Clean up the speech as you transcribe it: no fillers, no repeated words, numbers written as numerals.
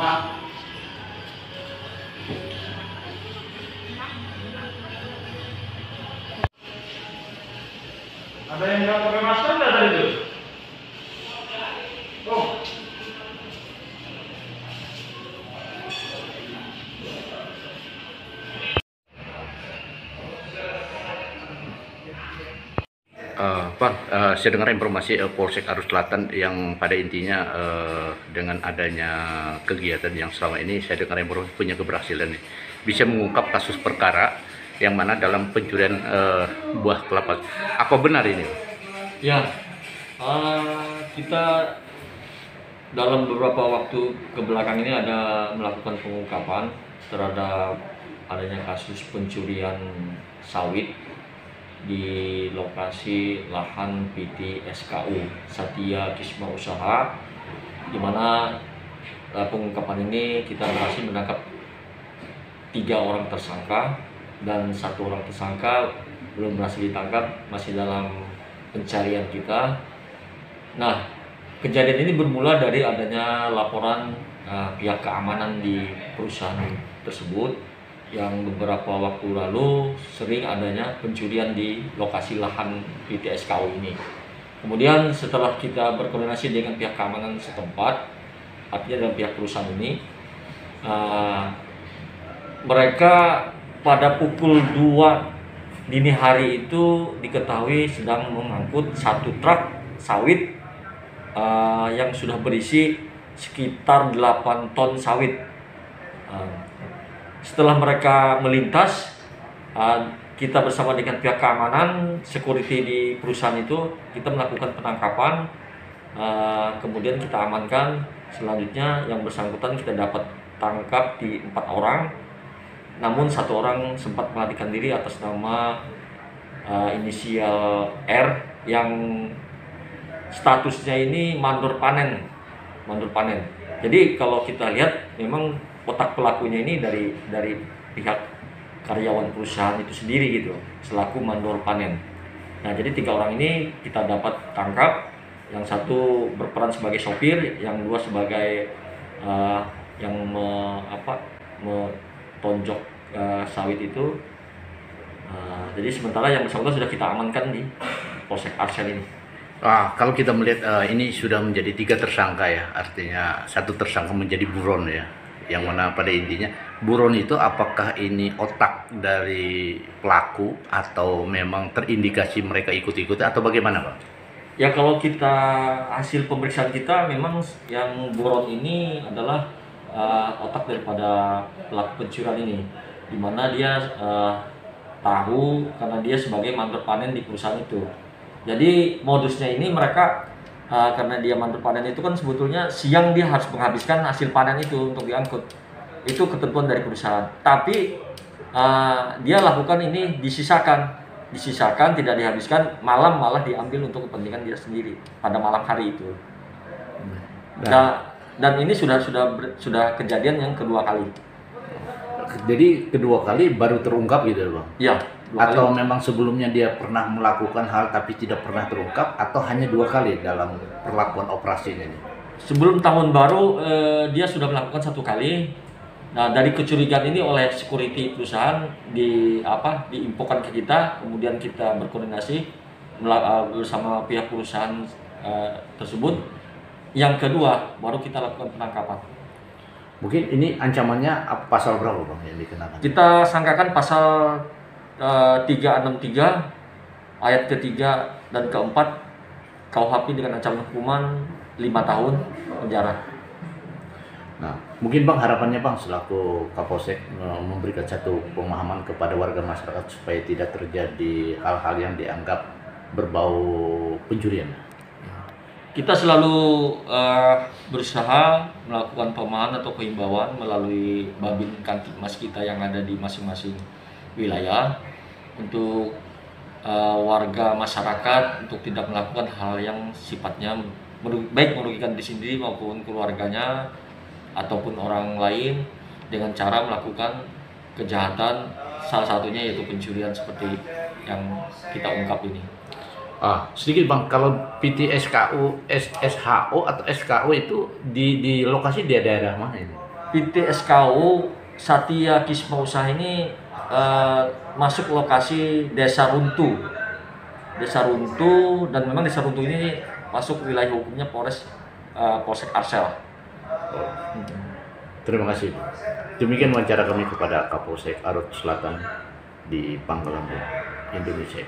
Ada yang nggak pakai masker nggak tadi itu? Oh. Bang, saya dengar informasi Polsek Arus Selatan yang pada intinya dengan adanya kegiatan yang selama ini saya dengar informasi punya keberhasilan nih, bisa mengungkap kasus perkara yang mana dalam pencurian buah kelapa. Apa benar ini? Ya, kita dalam beberapa waktu kebelakang ini ada melakukan pengungkapan terhadap adanya kasus pencurian sawit di lokasi lahan PT SKU Satya Kisma Usaha, di mana pengungkapan ini kita berhasil menangkap 3 orang tersangka dan 1 orang tersangka belum berhasil ditangkap, masih dalam pencarian kita. Nah, kejadian ini bermula dari adanya laporan pihak keamanan di perusahaan tersebut yang beberapa waktu lalu sering adanya pencurian di lokasi lahan PT SKU ini. Kemudian setelah kita berkoordinasi dengan pihak keamanan setempat, artinya dengan pihak perusahaan ini, mereka pada pukul 2 dini hari itu diketahui sedang mengangkut 1 truk sawit yang sudah berisi sekitar 8 ton sawit. Setelah mereka melintas, kita bersama dengan pihak keamanan, security di perusahaan itu, kita melakukan penangkapan, kemudian kita amankan. Selanjutnya yang bersangkutan kita dapat tangkap di 4 orang, namun 1 orang sempat melarikan diri atas nama inisial R yang statusnya ini mandor panen. Jadi kalau kita lihat memang otak pelakunya ini dari pihak karyawan perusahaan itu sendiri gitu, selaku mandor panen. Nah, jadi 3 orang ini kita dapat tangkap, yang 1 berperan sebagai sopir, yang 2 sebagai yang metonjok sawit itu. Jadi sementara yang bersangkutan sudah kita amankan di Polsek Arsel ini. Kalau kita melihat ini sudah menjadi 3 tersangka ya, artinya 1 tersangka menjadi buron ya, yang mana pada intinya buron itu apakah ini otak dari pelaku atau memang terindikasi mereka ikut-ikut atau bagaimana, Pak? Ya, kalau kita hasil pemeriksaan kita memang yang buron ini adalah otak daripada pelaku pencurian ini, di mana dia tahu karena dia sebagai mandor panen di perusahaan itu. Jadi modusnya ini mereka karena dia mandor panen itu kan sebetulnya siang dia harus menghabiskan hasil panen itu untuk diangkut. Itu ketentuan dari perusahaan. Tapi dia lakukan ini disisakan tidak dihabiskan, malam malah diambil untuk kepentingan dia sendiri pada malam hari itu. Dan ini sudah kejadian yang kedua kali. Jadi kedua kali baru terungkap gitu, Bang? Iya. Atau memang sebelumnya dia pernah melakukan hal tapi tidak pernah terungkap, atau hanya 2 kali dalam perlakuan operasinya ini? Sebelum tahun baru dia sudah melakukan 1 kali. Nah, dari kecurigaan ini oleh security perusahaan diinfokan ke kita, kemudian kita berkoordinasi bersama pihak perusahaan tersebut. Yang kedua baru kita lakukan penangkapan. Mungkin ini ancamannya pasal berapa, Bang, yang dikenakan? Kita sangkakan pasal 363 ayat ketiga dan keempat KUHP dengan ancaman hukuman 5 tahun penjara. Nah, mungkin Bang harapannya Bang selaku Kapolsek memberikan satu pemahaman kepada warga masyarakat supaya tidak terjadi hal-hal yang dianggap berbau pencurian. Kita selalu berusaha melakukan pemahaman atau himbauan melalui Babin Kamtibmas kita yang ada di masing-masing wilayah untuk warga masyarakat untuk tidak melakukan hal yang sifatnya baik merugikan diri sendiri maupun keluarganya ataupun orang lain dengan cara melakukan kejahatan, salah satunya yaitu pencurian seperti yang kita ungkap ini. Sedikit Bang, kalau PT SKU, SHO atau SKU itu di lokasi di daerah mana ini? PT SKU Satya Kisma Usaha ini masuk lokasi Desa Runtuh. Desa Runtuh, dan memang Desa Runtuh ini masuk wilayah hukumnya Polsek Arsel. Terima kasih. Demikian wawancara kami kepada Kapolsek Arut Selatan di Pangkalan Indonesia.